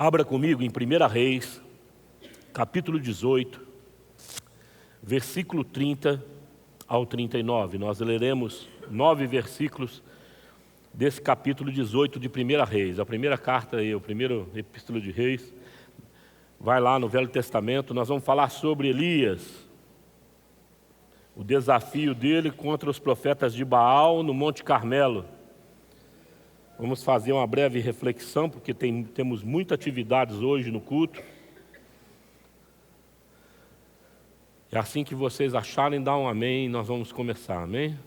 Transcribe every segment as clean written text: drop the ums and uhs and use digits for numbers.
Abra comigo em 1 Reis, capítulo 18, versículo 30 ao 39. Nós leremos 9 versículos desse capítulo 18 de 1 Reis. A primeira carta, o primeiro epístola de Reis, vai lá no Velho Testamento. Nós vamos falar sobre Elias, o desafio dele contra os profetas de Baal no Monte Carmelo. Vamos fazer uma breve reflexão, porque temos muitas atividades hoje no culto. E assim que vocês acharem, dá um amém e nós vamos começar, amém?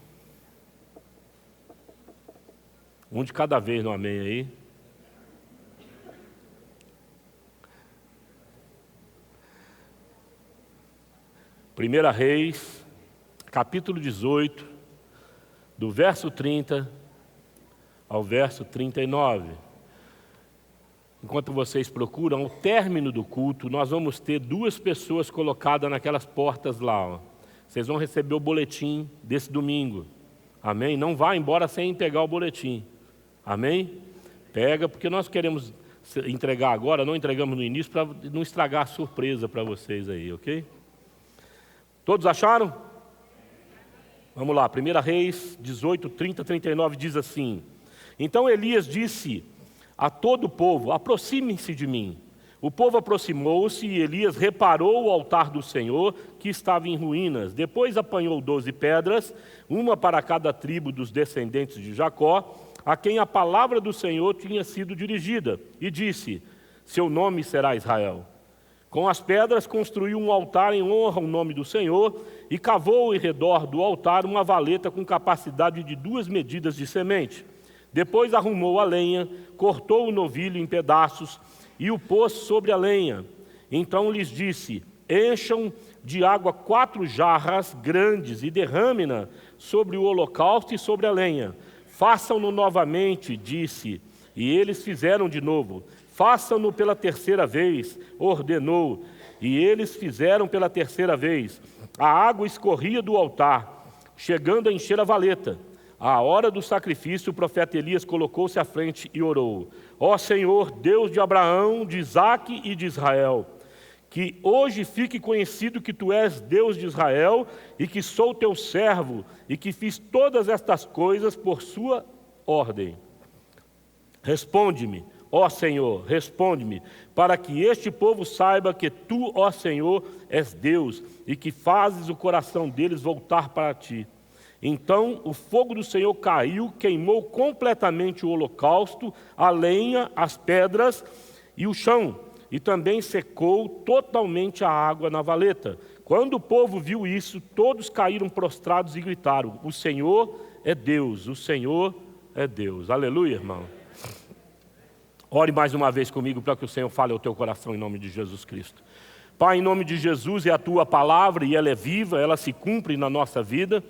Um de cada vez no amém aí. Primeira Reis, capítulo 18, do verso 30 ao verso 39. Enquanto vocês procuram, ao término do culto, nós vamos ter 2 pessoas colocadas naquelas portas lá. Ó. Vocês vão receber o boletim desse domingo. Amém? Não vá embora sem pegar o boletim. Amém? Pega, porque nós queremos entregar agora, não entregamos no início, para não estragar a surpresa para vocês aí, ok? Todos acharam? Vamos lá, 1 Reis 18, 30, 39 diz assim: Então Elias disse a todo o povo: aproximem-se de mim. O povo aproximou-se e Elias reparou o altar do Senhor, que estava em ruínas. Depois apanhou 12 pedras, uma para cada tribo dos descendentes de Jacó, a quem a palavra do Senhor tinha sido dirigida, e disse: seu nome será Israel. Com as pedras construiu um altar em honra ao nome do Senhor e cavou em redor do altar uma valeta com capacidade de 2 medidas de semente. Depois arrumou a lenha, cortou o novilho em pedaços e o pôs sobre a lenha. Então lhes disse: encham de água 4 jarras grandes e derrame-na sobre o holocausto e sobre a lenha. Façam-no novamente, disse, e eles fizeram de novo. Façam-no pela 3ª vez, ordenou, e eles fizeram pela 3ª vez. A água escorria do altar, chegando a encher a valeta. À hora do sacrifício, o profeta Elias colocou-se à frente e orou: ó Senhor, Deus de Abraão, de Isaque e de Israel, que hoje fique conhecido que Tu és Deus de Israel e que sou Teu servo e que fiz todas estas coisas por Sua ordem. Responde-me, ó Senhor, responde-me, para que este povo saiba que Tu, ó Senhor, és Deus e que fazes o coração deles voltar para Ti. Então o fogo do Senhor caiu, queimou completamente o holocausto, a lenha, as pedras e o chão, e também secou totalmente a água na valeta. Quando o povo viu isso, todos caíram prostrados e gritaram: o Senhor é Deus, o Senhor é Deus. Aleluia, irmão. Ore mais uma vez comigo para que o Senhor fale ao teu coração em nome de Jesus Cristo. Pai, em nome de Jesus, é a Tua palavra e ela é viva, ela se cumpre na nossa vida.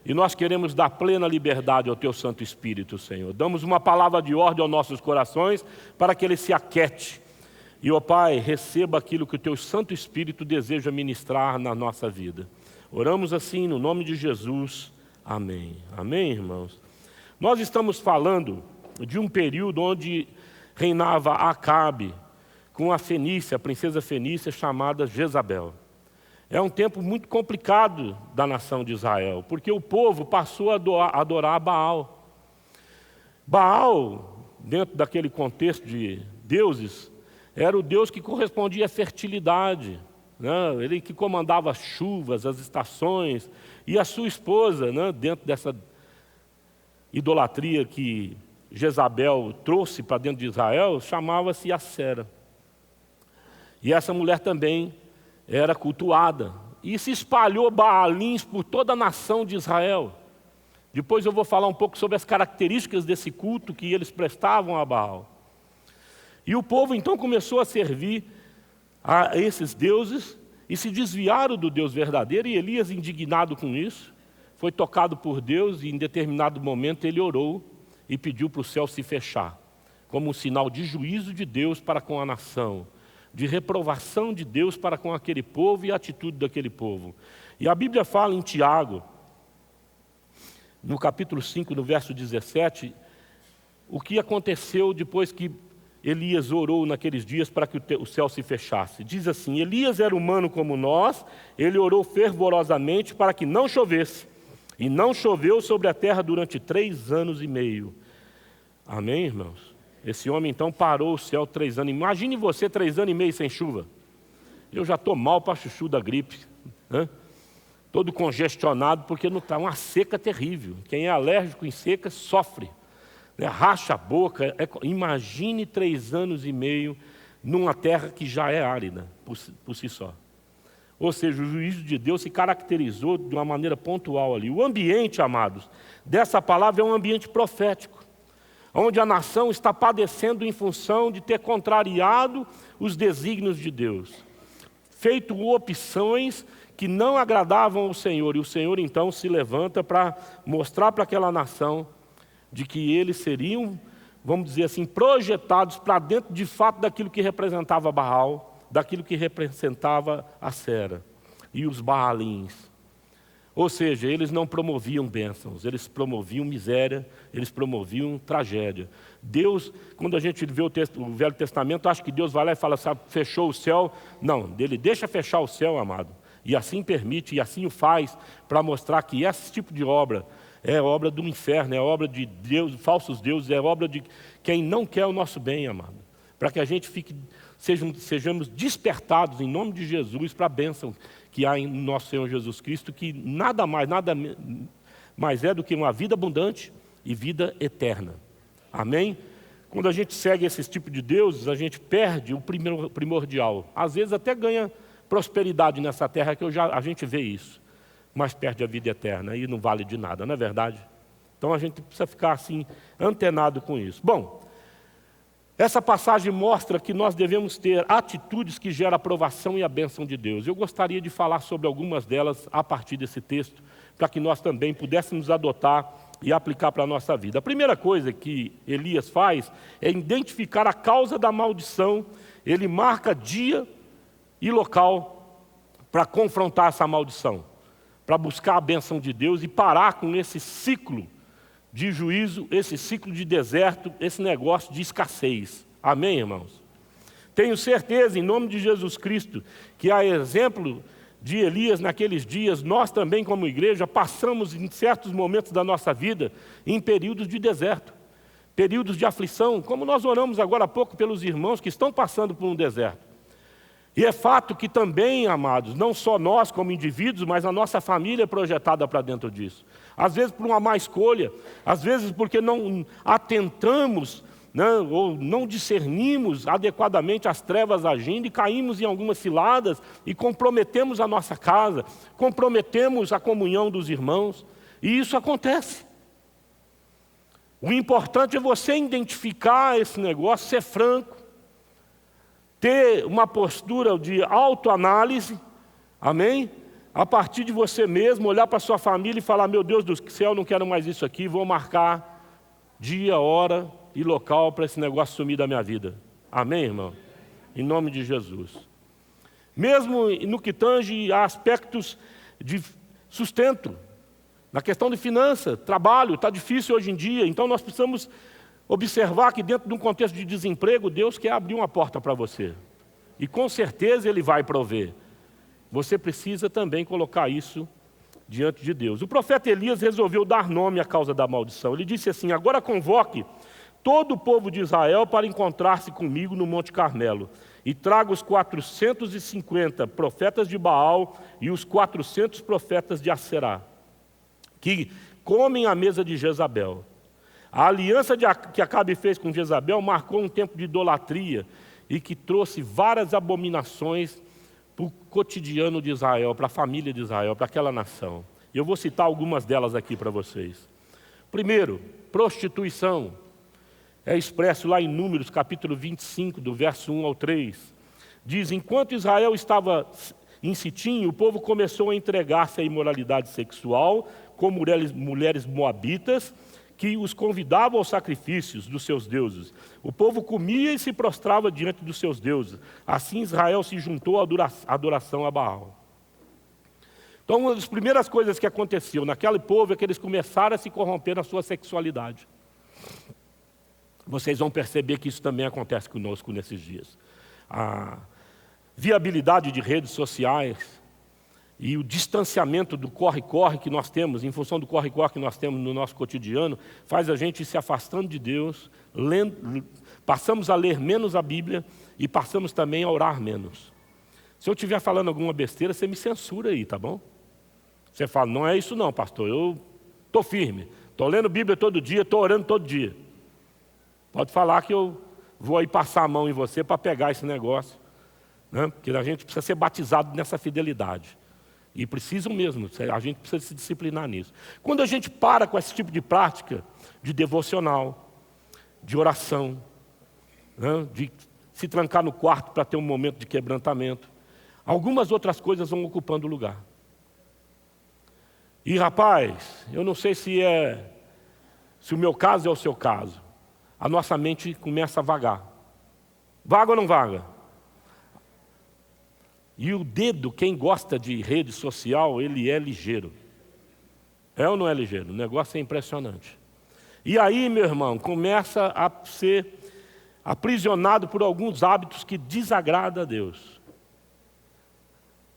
E nós queremos dar plena liberdade ao Teu Santo Espírito, Senhor. Damos uma palavra de ordem aos nossos corações para que ele se aquete. E, ó Pai, receba aquilo que o Teu Santo Espírito deseja ministrar na nossa vida. Oramos assim no nome de Jesus. Amém. Amém, irmãos? Nós estamos falando de um período onde reinava Acabe com a Fenícia, a princesa Fenícia chamada Jezabel. É um tempo muito complicado da nação de Israel, porque o povo passou a adorar Baal. Baal, dentro daquele contexto de deuses, era o Deus que correspondia à fertilidade, né? Ele que comandava as chuvas, as estações, e a sua esposa, né? Dentro dessa idolatria que Jezabel trouxe para dentro de Israel, chamava-se Assera. E essa mulher também era cultuada, e se espalhou Baalins por toda a nação de Israel. Depois eu vou falar um pouco sobre as características desse culto que eles prestavam a Baal. E o povo então começou a servir a esses deuses e se desviaram do Deus verdadeiro, e Elias, indignado com isso, foi tocado por Deus e em determinado momento ele orou e pediu para o céu se fechar, como um sinal de juízo de Deus para com a nação, de reprovação de Deus para com aquele povo e a atitude daquele povo. E a Bíblia fala em Tiago, no capítulo 5, no verso 17, o que aconteceu depois que Elias orou naqueles dias para que o céu se fechasse? Diz assim: Elias era humano como nós, ele orou fervorosamente para que não chovesse, e não choveu sobre a terra durante 3 anos e meio. Amém, irmãos? Esse homem então parou o céu 3 anos. Imagine você 3 anos e meio sem chuva. Eu já estou mal para chuchu da gripe, né? Todo congestionado, porque não está uma seca terrível. Quem é alérgico em seca sofre, né? Racha a boca. Imagine 3 anos e meio numa terra que já é árida por si só. Ou seja, o juízo de Deus se caracterizou de uma maneira pontual ali. O ambiente, amados, dessa palavra é um ambiente profético, onde a nação está padecendo em função de ter contrariado os desígnios de Deus, feito opções que não agradavam ao Senhor, e o Senhor então se levanta para mostrar para aquela nação de que eles seriam, vamos dizer assim, projetados para dentro de fato daquilo que representava Baal, daquilo que representava a Sera e os Baalins. Ou seja, eles não promoviam bênçãos, eles promoviam miséria, eles promoviam tragédia. Deus, quando a gente vê o Velho Testamento, acha que Deus vai lá e fala, sabe, fechou o céu. Não, ele deixa fechar o céu, amado, e assim permite, e assim o faz, para mostrar que esse tipo de obra é obra do inferno, é obra de Deus, falsos deuses, é obra de quem não quer o nosso bem, amado. Para que a gente sejamos despertados em nome de Jesus para a bênção que há em nosso Senhor Jesus Cristo, que nada mais é do que uma vida abundante e vida eterna. Amém? Quando a gente segue esse tipo de deuses, a gente perde o primordial. Às vezes até ganha prosperidade nessa terra, que a gente vê isso, mas perde a vida eterna e não vale de nada, não é verdade? Então a gente precisa ficar assim, antenado com isso. Bom, essa passagem mostra que nós devemos ter atitudes que geram a aprovação e a bênção de Deus. Eu gostaria de falar sobre algumas delas a partir desse texto, para que nós também pudéssemos adotar e aplicar para a nossa vida. A primeira coisa que Elias faz é identificar a causa da maldição. Ele marca dia e local para confrontar essa maldição, para buscar a bênção de Deus e parar com esse ciclo de juízo, esse ciclo de deserto, esse negócio de escassez. Amém, irmãos? Tenho certeza, em nome de Jesus Cristo, que a exemplo de Elias naqueles dias, nós também como igreja passamos em certos momentos da nossa vida em períodos de deserto, períodos de aflição, como nós oramos agora há pouco pelos irmãos que estão passando por um deserto. E é fato que também, amados, não só nós como indivíduos, mas a nossa família é projetada para dentro disso. Às vezes por uma má escolha, às vezes porque não atentamos, né, ou não discernimos adequadamente as trevas agindo e caímos em algumas ciladas e comprometemos a nossa casa, comprometemos a comunhão dos irmãos, e isso acontece. O importante é você identificar esse negócio, ser franco, ter uma postura de autoanálise, amém? A partir de você mesmo, olhar para a sua família e falar, meu Deus do céu, não quero mais isso aqui, vou marcar dia, hora e local para esse negócio sumir da minha vida. Amém, irmão? Em nome de Jesus. Mesmo no que tange a aspectos de sustento, na questão de finança, trabalho, está difícil hoje em dia, então nós precisamos observar que dentro de um contexto de desemprego, Deus quer abrir uma porta para você. E com certeza Ele vai prover. Você precisa também colocar isso diante de Deus. O profeta Elias resolveu dar nome à causa da maldição. Ele disse assim, agora convoque todo o povo de Israel para encontrar-se comigo no Monte Carmelo. E traga os 450 profetas de Baal e os 400 profetas de Aserá, que comem à mesa de Jezabel. A aliança que Acabe fez com Jezabel marcou um tempo de idolatria e que trouxe várias abominações para o cotidiano de Israel, para a família de Israel, para aquela nação. Eu vou citar algumas delas aqui para vocês. Primeiro, prostituição. É expresso lá em Números, capítulo 25, do verso 1 ao 3. Diz, enquanto Israel estava em Sitim, o povo começou a entregar-se à imoralidade sexual com mulheres moabitas, que os convidavam aos sacrifícios dos seus deuses. O povo comia e se prostrava diante dos seus deuses. Assim Israel se juntou à adoração a Baal. Então, uma das primeiras coisas que aconteceu naquele povo é que eles começaram a se corromper na sua sexualidade. Vocês vão perceber que isso também acontece conosco nesses dias. A viabilidade de redes sociais e o distanciamento do corre-corre que nós temos, em função do corre-corre que nós temos no nosso cotidiano, faz a gente ir se afastando de Deus, passamos a ler menos a Bíblia e passamos também a orar menos. Se eu estiver falando alguma besteira, você me censura aí, tá bom? Você fala, não é isso não, pastor, eu estou firme, estou lendo Bíblia todo dia, estou orando todo dia. Pode falar que eu vou aí passar a mão em você para pegar esse negócio, né? Porque a gente precisa ser batizado nessa fidelidade. E precisam mesmo, a gente precisa se disciplinar nisso. Quando a gente para com esse tipo de prática, de devocional, de oração, né? De se trancar no quarto para ter um momento de quebrantamento, algumas outras coisas vão ocupando o lugar. E rapaz, eu não sei se o meu caso é o seu caso. A nossa mente começa a vagar. Vaga ou não vaga? E o dedo, quem gosta de rede social, ele é ligeiro. É ou não é ligeiro? O negócio é impressionante. E aí, meu irmão, começa a ser aprisionado por alguns hábitos que desagradam a Deus.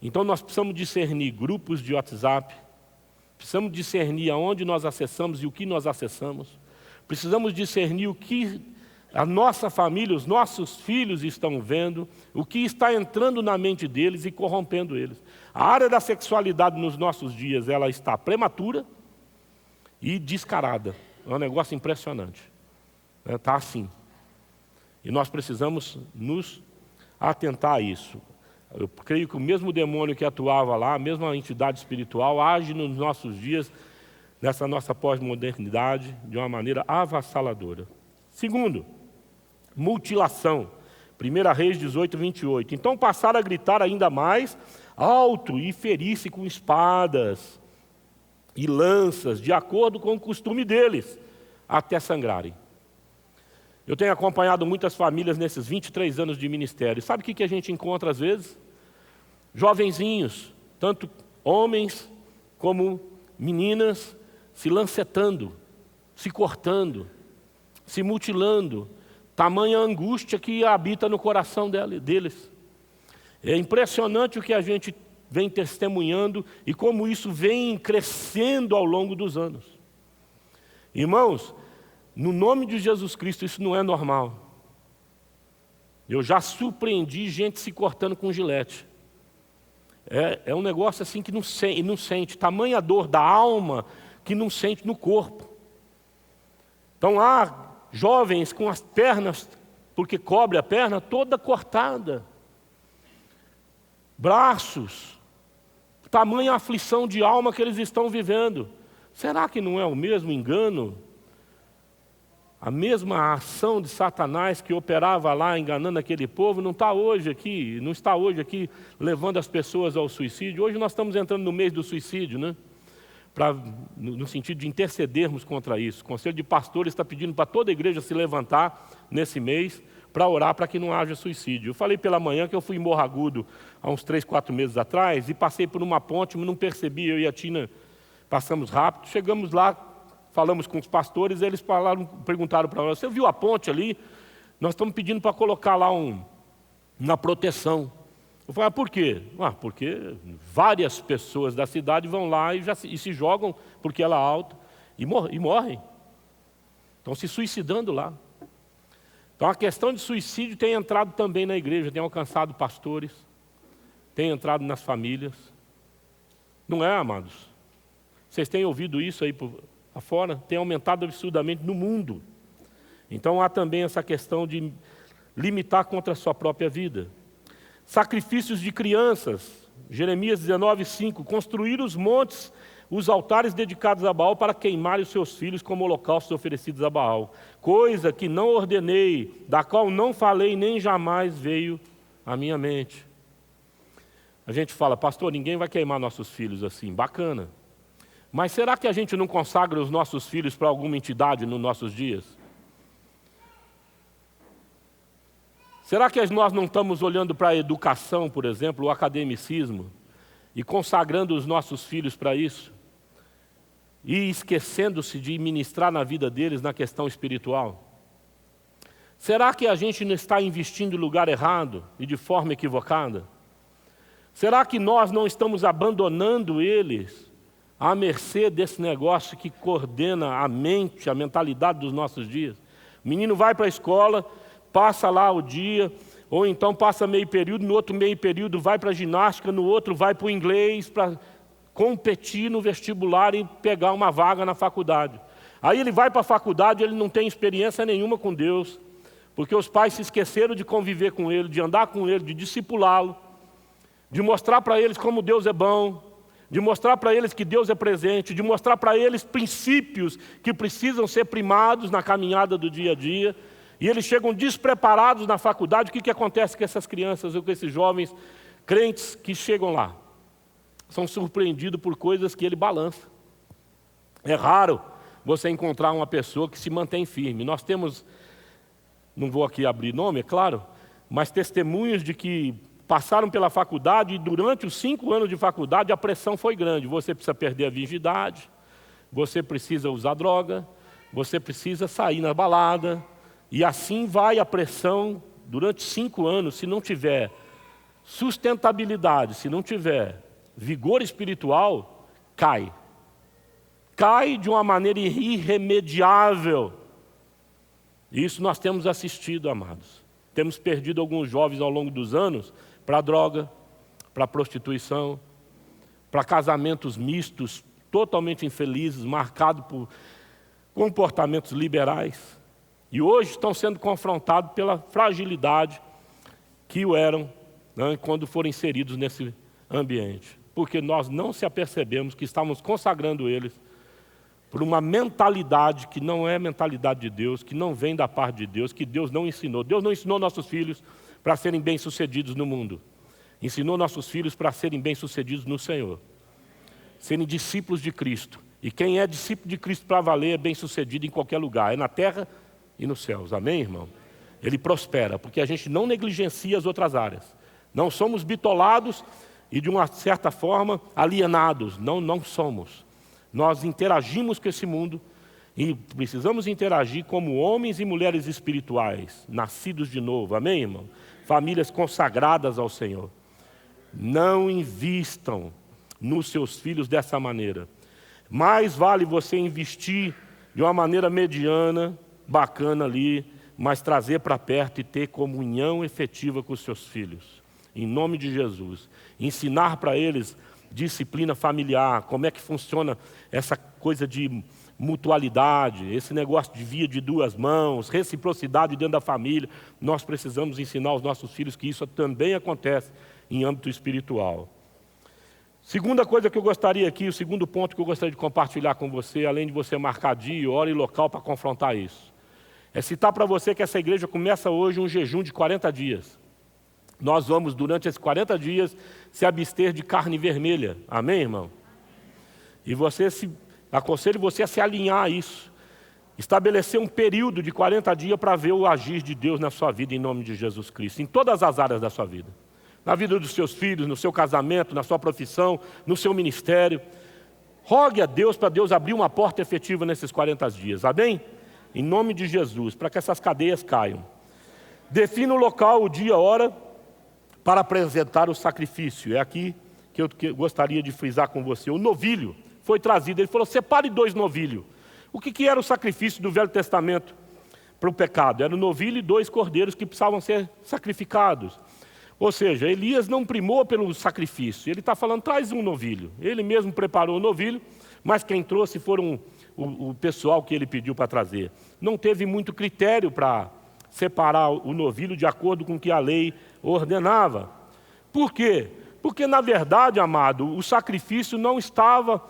Então nós precisamos discernir grupos de WhatsApp, precisamos discernir aonde nós acessamos e o que nós acessamos. Precisamos discernir o que a nossa família, os nossos filhos estão vendo, o que está entrando na mente deles e corrompendo eles. A área da sexualidade nos nossos dias, ela está prematura e descarada. É um negócio impressionante. Está assim. E nós precisamos nos atentar a isso. Eu creio que o mesmo demônio que atuava lá, a mesma entidade espiritual, age nos nossos dias, nessa nossa pós-modernidade, de uma maneira avassaladora. Segundo, mutilação. 1 Reis 18, 28. Então passaram a gritar ainda mais alto e ferir-se com espadas e lanças, de acordo com o costume deles, até sangrarem. Eu tenho acompanhado muitas famílias nesses 23 anos de ministério. Sabe o que a gente encontra às vezes? Jovenzinhos, tanto homens como meninas, se lancetando, se cortando, se mutilando, tamanha angústia que habita no coração deles. É impressionante o que a gente vem testemunhando e como isso vem crescendo ao longo dos anos. Irmãos, no nome de Jesus Cristo, isso não é normal. Eu já surpreendi gente se cortando com gilete. É um negócio assim que não sente, tamanha dor da alma que não sente no corpo. Então há jovens com as pernas, porque cobre a perna, toda cortada. Braços, tamanha aflição de alma que eles estão vivendo. Será que não é o mesmo engano? A mesma ação de Satanás que operava lá enganando aquele povo não está hoje aqui levando as pessoas ao suicídio. Hoje nós estamos entrando no mês do suicídio, né? No sentido de intercedermos contra isso. O Conselho de Pastores está pedindo para toda a igreja se levantar nesse mês para orar para que não haja suicídio. Eu falei pela manhã que eu fui em Morro Agudo há uns 3, 4 meses atrás e passei por uma ponte, mas não percebi, eu e a Tina passamos rápido, chegamos lá, falamos com os pastores, eles perguntaram para nós, você viu a ponte ali? Nós estamos pedindo para colocar lá uma proteção. Eu falei, por quê? Porque várias pessoas da cidade vão lá e se jogam, porque ela é alta, e morrem. Estão se suicidando lá. Então a questão de suicídio tem entrado também na igreja, tem alcançado pastores, tem entrado nas famílias. Não é, amados? Vocês têm ouvido isso aí afora? Tem aumentado absurdamente no mundo. Então há também essa questão de limitar contra a sua própria vida. Sacrifícios de crianças, Jeremias 19, 5, construir os montes, os altares dedicados a Baal para queimar os seus filhos como holocaustos oferecidos a Baal, coisa que não ordenei, da qual não falei nem jamais veio à minha mente. A gente fala, pastor, ninguém vai queimar nossos filhos assim, bacana, mas será que a gente não consagra os nossos filhos para alguma entidade nos nossos dias? Será que nós não estamos olhando para a educação, por exemplo, o academicismo, e consagrando os nossos filhos para isso? E esquecendo-se de ministrar na vida deles na questão espiritual? Será que a gente não está investindo em lugar errado e de forma equivocada? Será que nós não estamos abandonando eles à mercê desse negócio que coordena a mente, a mentalidade dos nossos dias? O menino vai para a escola, passa lá o dia, ou então passa meio período, no outro meio período vai para a ginástica, no outro vai para o inglês, para competir no vestibular e pegar uma vaga na faculdade. Aí ele vai para a faculdade, ele não tem experiência nenhuma com Deus, porque os pais se esqueceram de conviver com ele, de andar com ele, de discipulá-lo, de mostrar para eles como Deus é bom, de mostrar para eles que Deus é presente, de mostrar para eles princípios que precisam ser primados na caminhada do dia a dia. E eles chegam despreparados na faculdade. O que acontece com essas crianças ou com esses jovens crentes que chegam lá? São surpreendidos por coisas que ele balança. É raro você encontrar uma pessoa que se mantém firme. Nós temos, não vou aqui abrir nome, é claro, mas testemunhos de que passaram pela faculdade e durante os 5 anos de faculdade a pressão foi grande. Você precisa perder a virgindade, você precisa usar droga, você precisa sair na balada. E assim vai a pressão durante 5 anos. Se não tiver sustentabilidade, se não tiver vigor espiritual, cai. Cai de uma maneira irremediável. Isso nós temos assistido, amados. Temos perdido alguns jovens ao longo dos anos para a droga, para a prostituição, para casamentos mistos, totalmente infelizes, marcados por comportamentos liberais. E hoje estão sendo confrontados pela fragilidade que o eram, né, quando foram inseridos nesse ambiente. Porque nós não se apercebemos que estávamos consagrando eles por uma mentalidade que não é mentalidade de Deus, que não vem da parte de Deus, que Deus não ensinou. Deus não ensinou nossos filhos para serem bem-sucedidos no mundo. Ensinou nossos filhos para serem bem-sucedidos no Senhor. Serem discípulos de Cristo. E quem é discípulo de Cristo para valer é bem-sucedido em qualquer lugar. É na terra e nos céus. Amém, irmão? Ele prospera, porque a gente não negligencia as outras áreas. Não somos bitolados e, de uma certa forma, alienados. Não somos. Nós interagimos com esse mundo e precisamos interagir como homens e mulheres espirituais, nascidos de novo. Amém, irmão? Famílias consagradas ao Senhor. Não invistam nos seus filhos dessa maneira. Mais vale você investir de uma maneira mediana, bacana ali, mas trazer para perto e ter comunhão efetiva com os seus filhos. Em nome de Jesus. Ensinar para eles disciplina familiar, como é que funciona essa coisa de mutualidade, esse negócio de via de 2 mãos, reciprocidade dentro da família. Nós precisamos ensinar aos nossos filhos que isso também acontece em âmbito espiritual. Segunda coisa que eu gostaria aqui, o segundo ponto que eu gostaria de compartilhar com você, além de você marcar dia, hora e local para confrontar isso, é citar para você que essa igreja começa hoje um jejum de 40 dias. Nós vamos, durante esses 40 dias, se abster de carne vermelha. Amém, irmão? E aconselho você a se alinhar a isso. Estabelecer um período de 40 dias para ver o agir de Deus na sua vida, em nome de Jesus Cristo, em todas as áreas da sua vida. Na vida dos seus filhos, no seu casamento, na sua profissão, no seu ministério. Rogue a Deus para Deus abrir uma porta efetiva nesses 40 dias. Amém? Em nome de Jesus, para que essas cadeias caiam. Defina o local, o dia, a hora, para apresentar o sacrifício. É aqui que eu gostaria de frisar com você. O novilho foi trazido. Ele falou, separe 2 novilhos. O que era o sacrifício do Velho Testamento para o pecado? Era o novilho e 2 cordeiros que precisavam ser sacrificados. Ou seja, Elias não primou pelo sacrifício. Ele está falando, traz um novilho. Ele mesmo preparou o novilho, mas quem trouxe foram o pessoal que ele pediu para trazer. Não teve muito critério para separar o novilho de acordo com o que a lei ordenava. Por quê? Porque, na verdade, amado, o sacrifício não estava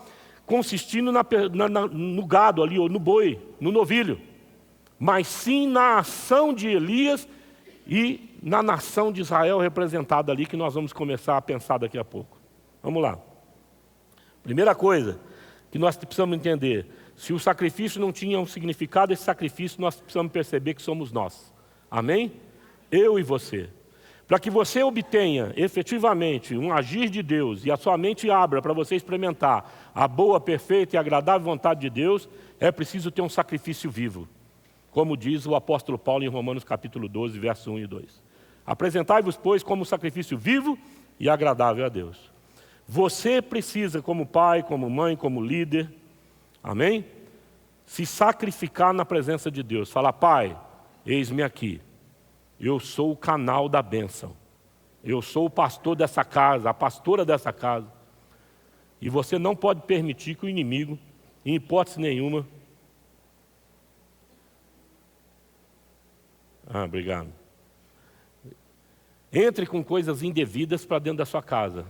consistindo no gado ali, ou no boi, no novilho, mas sim na ação de Elias e na nação de Israel representada ali, que nós vamos começar a pensar daqui a pouco. Vamos lá. Primeira coisa que nós precisamos entender, se o sacrifício não tinha um significado, esse sacrifício nós precisamos perceber que somos nós. Amém? Eu e você. Para que você obtenha efetivamente um agir de Deus e a sua mente abra para você experimentar a boa, perfeita e agradável vontade de Deus, é preciso ter um sacrifício vivo. como diz o apóstolo Paulo em Romanos capítulo 12, verso 1 e 2. Apresentai-vos, pois, como sacrifício vivo e agradável a Deus. Você precisa, como pai, como mãe, como líder, amém? Se sacrificar na presença de Deus. Falar: Pai, eis-me aqui. Eu sou o canal da bênção. Eu sou o pastor dessa casa, a pastora dessa casa. E você não pode permitir que o inimigo, em hipótese nenhuma... obrigado. Entre com coisas indevidas para dentro da sua casa.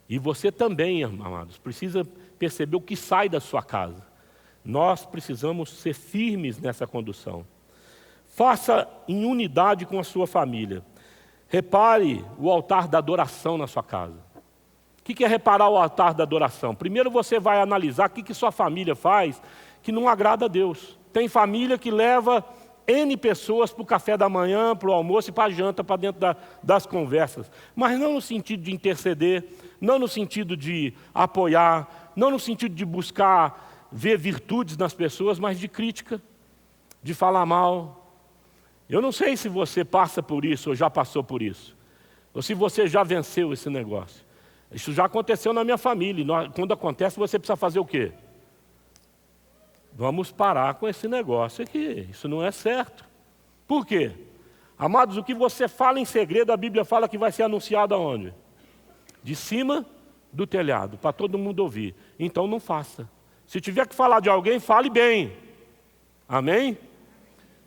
E você também, amados, precisa perceber o que sai da sua casa. Nós precisamos ser firmes nessa condução. Faça em unidade com a sua família. Repare o altar da adoração na sua casa. O que é reparar o altar da adoração? Primeiro você vai analisar o que sua família faz que não agrada a Deus. Tem família que leva N pessoas para o café da manhã, para o almoço e para a janta, para dentro das conversas. Mas não no sentido de interceder, não no sentido de apoiar, não no sentido de buscar ver virtudes nas pessoas, mas de crítica, de falar mal. Eu não sei se você passa por isso ou já passou por isso, ou se você já venceu esse negócio. Isso já aconteceu na minha família. Quando acontece, você precisa fazer o quê? Vamos parar com esse negócio aqui. Isso não é certo. Por quê? Amados, o que você fala em segredo, a Bíblia fala que vai ser anunciado aonde? De cima do telhado, para todo mundo ouvir. Então não faça. Se tiver que falar de alguém, fale bem. Amém?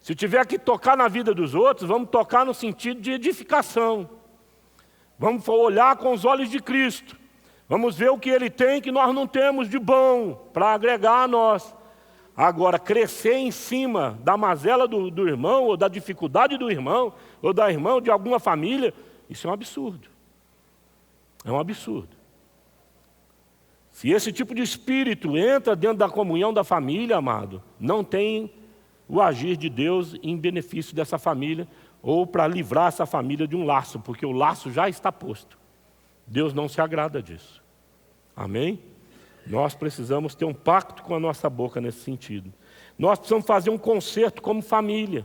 Se tiver que tocar na vida dos outros, vamos tocar no sentido de edificação. Vamos olhar com os olhos de Cristo. Vamos ver o que Ele tem que nós não temos de bom, para agregar a nós. Agora, crescer em cima da mazela do irmão, ou da dificuldade do irmão, ou da irmã de alguma família, isso é um absurdo. É um absurdo. Se esse tipo de espírito entra dentro da comunhão da família, amado, não tem o agir de Deus em benefício dessa família, ou para livrar essa família de um laço, porque o laço já está posto. Deus não se agrada disso. Amém? Nós precisamos ter um pacto com a nossa boca nesse sentido. Nós precisamos fazer um conserto como família.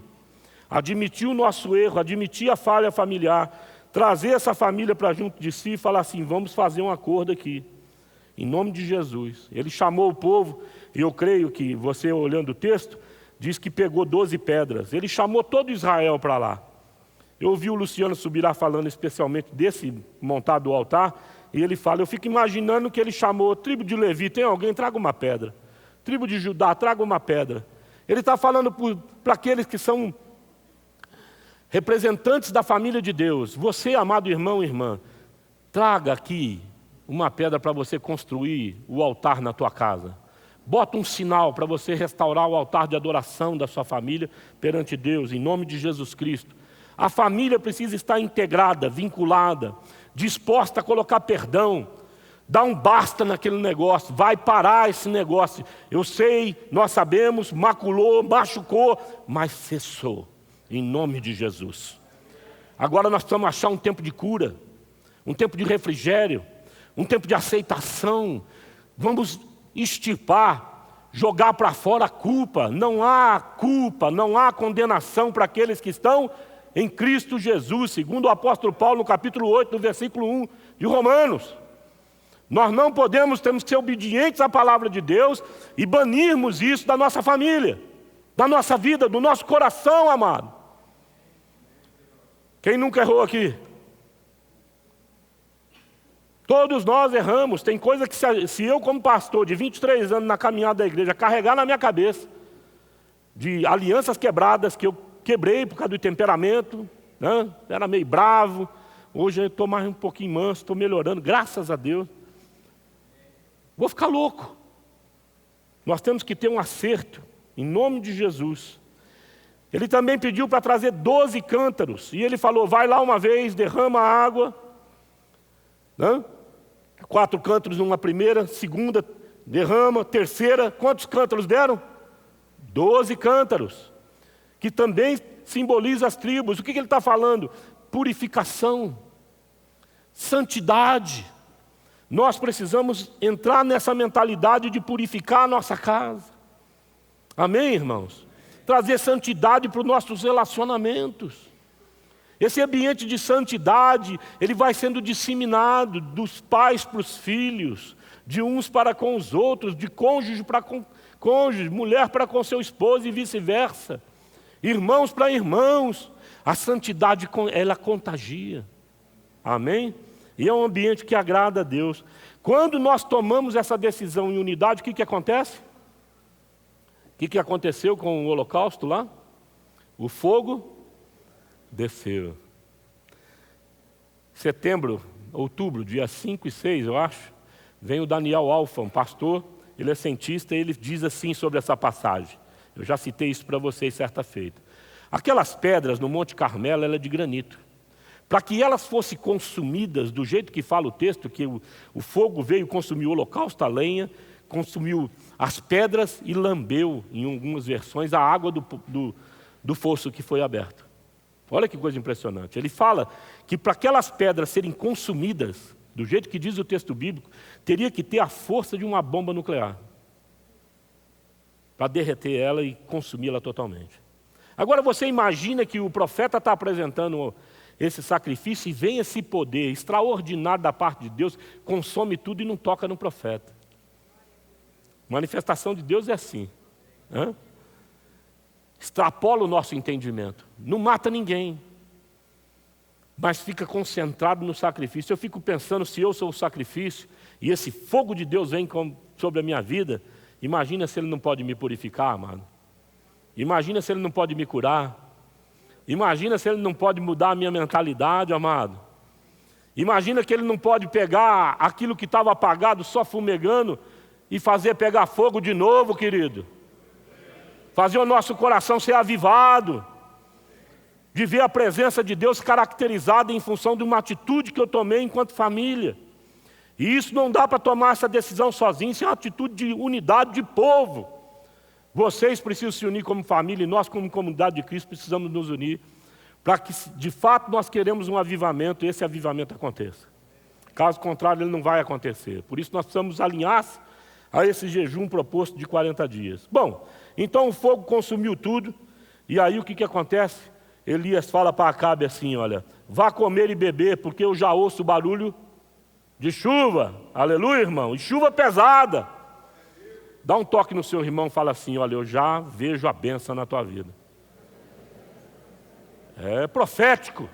Admitir o nosso erro, admitir a falha familiar, trazer essa família para junto de si e falar assim: vamos fazer um acordo aqui, em nome de Jesus. Ele chamou o povo, e eu creio que você, olhando o texto, diz que pegou 12 pedras. Ele chamou todo Israel para lá. Eu ouvi o Luciano Subirá falando especialmente desse montado do altar, e ele fala, eu fico imaginando que ele chamou tribo de Levi, tem alguém? Traga uma pedra. Tribo de Judá, traga uma pedra. Ele está falando para aqueles que são representantes da família de Deus. Você, amado irmão e irmã, traga aqui uma pedra para você construir o altar na tua casa. Bota um sinal para você restaurar o altar de adoração da sua família perante Deus, em nome de Jesus Cristo. A família precisa estar integrada, vinculada, disposta a colocar perdão, dar um basta naquele negócio, vai parar esse negócio. Eu sei, nós sabemos, maculou, machucou, mas cessou, em nome de Jesus. Agora nós precisamos achar um tempo de cura, um tempo de refrigério, um tempo de aceitação. Vamos extirpar, jogar para fora a culpa. Não há culpa, não há condenação para aqueles que estão em Cristo Jesus, segundo o apóstolo Paulo no capítulo 8, no versículo 1 de Romanos. Nós não podemos, temos que ser obedientes à palavra de Deus e banirmos isso da nossa família, da nossa vida, do nosso coração, amado. Quem nunca errou aqui? Todos nós erramos. Tem coisa que se eu como pastor de 23 anos na caminhada da igreja carregar na minha cabeça, de alianças quebradas que eu quebrei por causa do temperamento, né? Era meio bravo, hoje eu estou mais um pouquinho manso, estou melhorando, graças a Deus. Vou ficar louco. Nós temos que ter um acerto, em nome de Jesus. Ele também pediu para trazer 12 cântaros, e ele falou, vai lá uma vez, derrama a água, né? 4 cântaros numa primeira, segunda, derrama, terceira, quantos cântaros deram? 12 cântaros, que também simboliza as tribos. O que ele está falando? Purificação, santidade. Nós precisamos entrar nessa mentalidade de purificar a nossa casa. Amém, irmãos? trazer santidade para os nossos relacionamentos. Esse ambiente de santidade, ele vai sendo disseminado dos pais para os filhos, de uns para com os outros, de cônjuge para com cônjuge, mulher para com seu esposo e vice-versa, irmãos para irmãos. A santidade, ela contagia. Amém? E é um ambiente que agrada a Deus. Quando nós tomamos essa decisão em unidade, o que acontece? O que aconteceu com o holocausto lá? O fogo desceu. Setembro, outubro, dia 5 e 6, eu acho, vem o Daniel Alfa, um pastor, ele é cientista, e ele diz assim sobre essa passagem. Eu já citei isso para vocês certa feita. Aquelas pedras no Monte Carmelo, ela é de granito. Para que elas fossem consumidas do jeito que fala o texto, que o fogo veio consumir o holocausto, a lenha, consumiu as pedras e lambeu, em algumas versões, a água do fosso que foi aberto. Olha que coisa impressionante. Ele fala que para aquelas pedras serem consumidas, do jeito que diz o texto bíblico, teria que ter a força de uma bomba nuclear para derreter ela e consumi-la totalmente. Agora você imagina que o profeta está apresentando esse sacrifício e vem esse poder extraordinário da parte de Deus, consome tudo e não toca no profeta. Manifestação de Deus é assim. Extrapola o nosso entendimento. Não mata ninguém, mas fica concentrado no sacrifício. Eu fico pensando, se eu sou o sacrifício e esse fogo de Deus vem sobre a minha vida, imagina se Ele não pode me purificar, amado. Imagina se Ele não pode me curar. Imagina se Ele não pode mudar a minha mentalidade, amado. Imagina que Ele não pode pegar aquilo que estava apagado, só fumegando, e fazer pegar fogo de novo, querido. Fazer o nosso coração ser avivado, de ver a presença de Deus caracterizada em função de uma atitude que eu tomei enquanto família. E isso não dá para tomar essa decisão sozinho, isso é uma atitude de unidade de povo. Vocês precisam se unir como família, e nós como comunidade de Cristo precisamos nos unir, para que de fato nós queremos um avivamento, e esse avivamento aconteça. Caso contrário, ele não vai acontecer. Por isso nós precisamos alinhar-se a esse jejum proposto de 40 dias. Bom, então o fogo consumiu tudo, e aí o que acontece? Elias fala para Acabe assim, olha, vá comer e beber, porque eu já ouço o barulho de chuva. Aleluia, irmão, e chuva pesada. Dá um toque no seu irmão e fala assim, olha, eu já vejo a bênção na tua vida. É profético.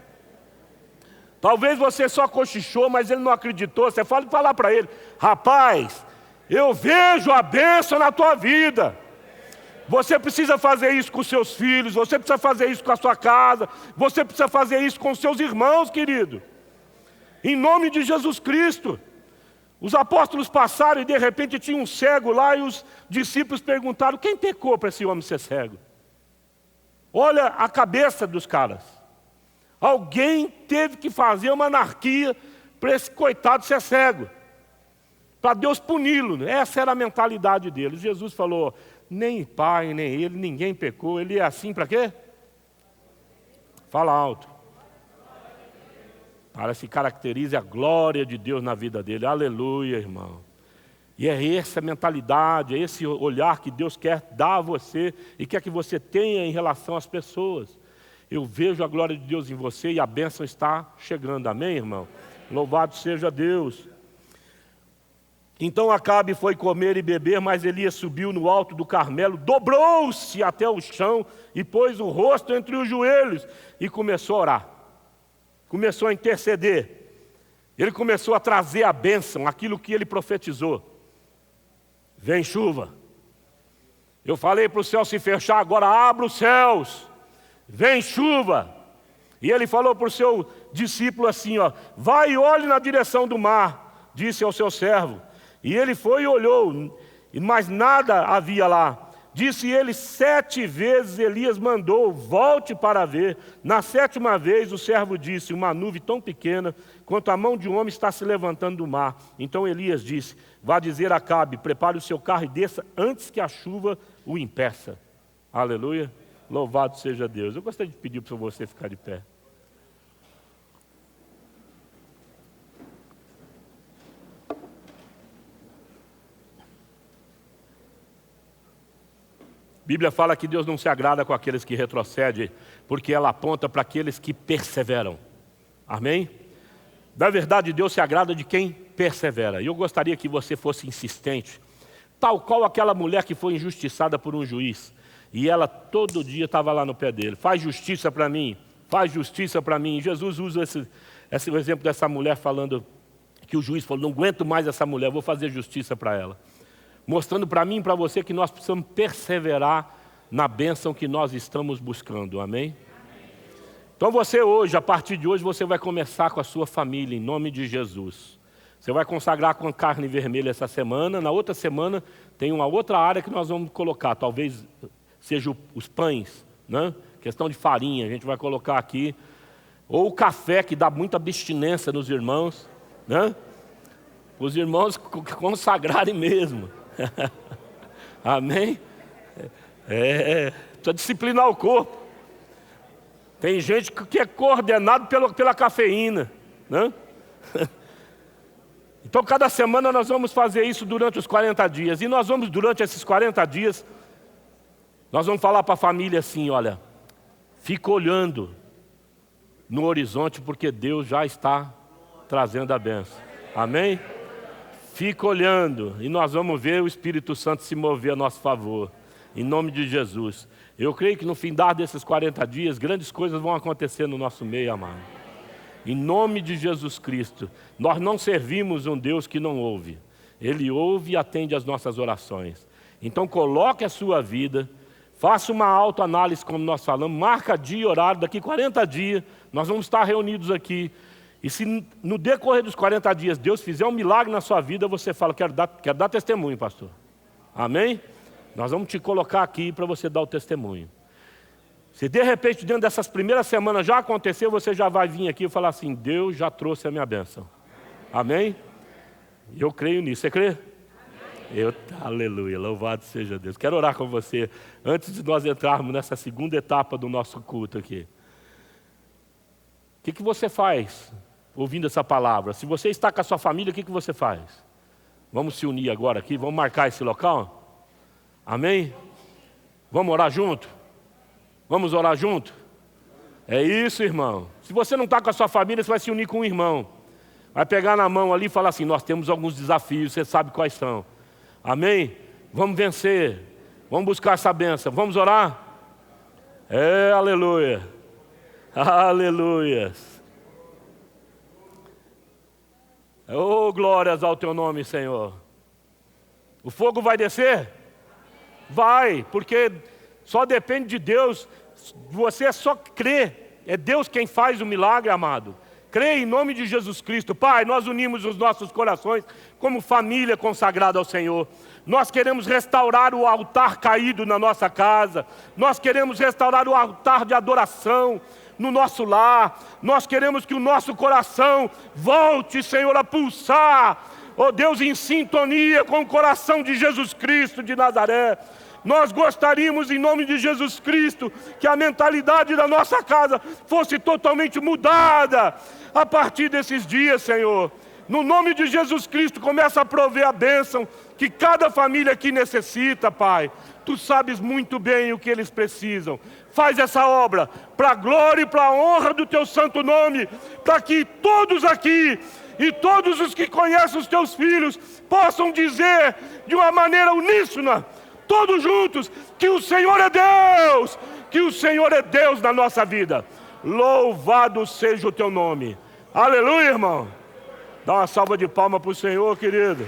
Talvez você só cochichou, mas ele não acreditou. Você fala para ele, rapaz, eu vejo a bênção na tua vida. Você precisa fazer isso com seus filhos, você precisa fazer isso com a sua casa, você precisa fazer isso com seus irmãos, querido. Em nome de Jesus Cristo. Os apóstolos passaram e de repente tinha um cego lá e os discípulos perguntaram, quem pecou para esse homem ser cego? Olha a cabeça dos caras. Alguém teve que fazer uma anarquia para esse coitado ser cego, para Deus puni-lo. Essa era a mentalidade deles. Jesus falou, nem pai, nem ele, ninguém pecou. Ele é assim para quê? Fala alto. Para que caracterize a glória de Deus na vida dele. Aleluia, irmão. E é essa mentalidade, é esse olhar que Deus quer dar a você e quer que você tenha em relação às pessoas. Eu vejo a glória de Deus em você e a bênção está chegando. Amém, irmão? Louvado seja Deus. Então Acabe foi comer e beber, mas Elias subiu no alto do Carmelo, dobrou-se até o chão e pôs o rosto entre os joelhos e começou a orar. Começou a interceder. Ele começou a trazer a bênção, aquilo que ele profetizou. Vem chuva. Eu falei para o céu se fechar, agora abra os céus. Vem chuva. E ele falou para o seu discípulo assim, ó, vai e olhe na direção do mar, disse ao seu servo. E ele foi e olhou, mas nada havia lá. Disse ele 7 vezes, Elias mandou, volte para ver. Na 7ª vez o servo disse, uma nuvem tão pequena quanto a mão de um homem está se levantando do mar. Então Elias disse, vá dizer a Acabe, prepare o seu carro e desça antes que a chuva o impeça. Aleluia, louvado seja Deus. Eu gostaria de pedir para você ficar de pé. A Bíblia fala que Deus não se agrada com aqueles que retrocedem, porque ela aponta para aqueles que perseveram. Amém? Na verdade, Deus se agrada de quem persevera. E eu gostaria que você fosse insistente, tal qual aquela mulher que foi injustiçada por um juiz. E ela todo dia estava lá no pé dele. Faz justiça para mim, faz justiça para mim. Jesus usa esse exemplo dessa mulher falando que o juiz falou, não aguento mais essa mulher, vou fazer justiça para ela. Mostrando para mim e para você que nós precisamos perseverar na bênção que nós estamos buscando. Amém? Então você hoje, a partir de hoje, você vai começar com a sua família, em nome de Jesus. Você vai consagrar com carne vermelha essa semana. Na outra semana tem uma outra área que nós vamos colocar. Talvez seja os pães, né? Questão de farinha, a gente vai colocar aqui. Ou o café, que dá muita abstinência nos irmãos, né? Os irmãos consagrarem mesmo. Amém? Precisa disciplinar o corpo. Tem gente que é coordenado pela cafeína, né? Então cada semana nós vamos fazer isso durante os 40 dias. E nós vamos, durante esses 40 dias, nós vamos falar para a família assim, olha, fica olhando no horizonte, porque Deus já está trazendo a bênção. Amém? Fica olhando, e nós vamos ver o Espírito Santo se mover a nosso favor, em nome de Jesus. Eu creio que no findar desses 40 dias, grandes coisas vão acontecer no nosso meio, amado. Em nome de Jesus Cristo. Nós não servimos um Deus que não ouve. Ele ouve e atende às nossas orações. Então coloque a sua vida, faça uma autoanálise como nós falamos, marca dia e horário, daqui 40 dias, nós vamos estar reunidos aqui. E se no decorrer dos 40 dias Deus fizer um milagre na sua vida, você fala, quero dar testemunho, pastor. Amém? Nós vamos te colocar aqui para você dar o testemunho. Se de repente dentro dessas primeiras semanas já aconteceu, você já vai vir aqui e falar assim, Deus já trouxe a minha bênção. Amém? Eu creio nisso, você crê? Aleluia, louvado seja Deus. Quero orar com você, antes de nós entrarmos nessa segunda etapa do nosso culto aqui. O que você faz ouvindo essa palavra? Se você está com a sua família, o que você faz? Vamos se unir agora aqui, vamos marcar esse local? Amém? Vamos orar junto? Vamos orar junto? É isso, irmão. Se você não está com a sua família, você vai se unir com um irmão. Vai pegar na mão ali e falar assim, nós temos alguns desafios, você sabe quais são. Amém? Vamos vencer. Vamos buscar essa bênção. Vamos orar? Aleluia. Aleluia. Oh, glórias ao teu nome, Senhor. O fogo vai descer? Vai, porque só depende de Deus. Você só crê. É Deus quem faz o milagre, amado. Crê em nome de Jesus Cristo. Pai, nós unimos os nossos corações como família consagrada ao Senhor. Nós queremos restaurar o altar caído na nossa casa. Nós queremos restaurar o altar de adoração no nosso lar. Nós queremos que o nosso coração volte, Senhor, a pulsar, ó Deus, em sintonia com o coração de Jesus Cristo de Nazaré. Nós gostaríamos, em nome de Jesus Cristo, que a mentalidade da nossa casa fosse totalmente mudada a partir desses dias, Senhor. No nome de Jesus Cristo, começa a prover a bênção que cada família aqui necessita, Pai. Tu sabes muito bem o que eles precisam. Faz essa obra para a glória e para a honra do Teu santo nome, para que todos aqui e todos os que conhecem os Teus filhos possam dizer de uma maneira uníssona, todos juntos, que o Senhor é Deus, que o Senhor é Deus na nossa vida. Louvado seja o Teu nome. Aleluia, irmão. Dá uma salva de palmas para o Senhor, querido.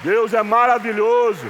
Deus é maravilhoso.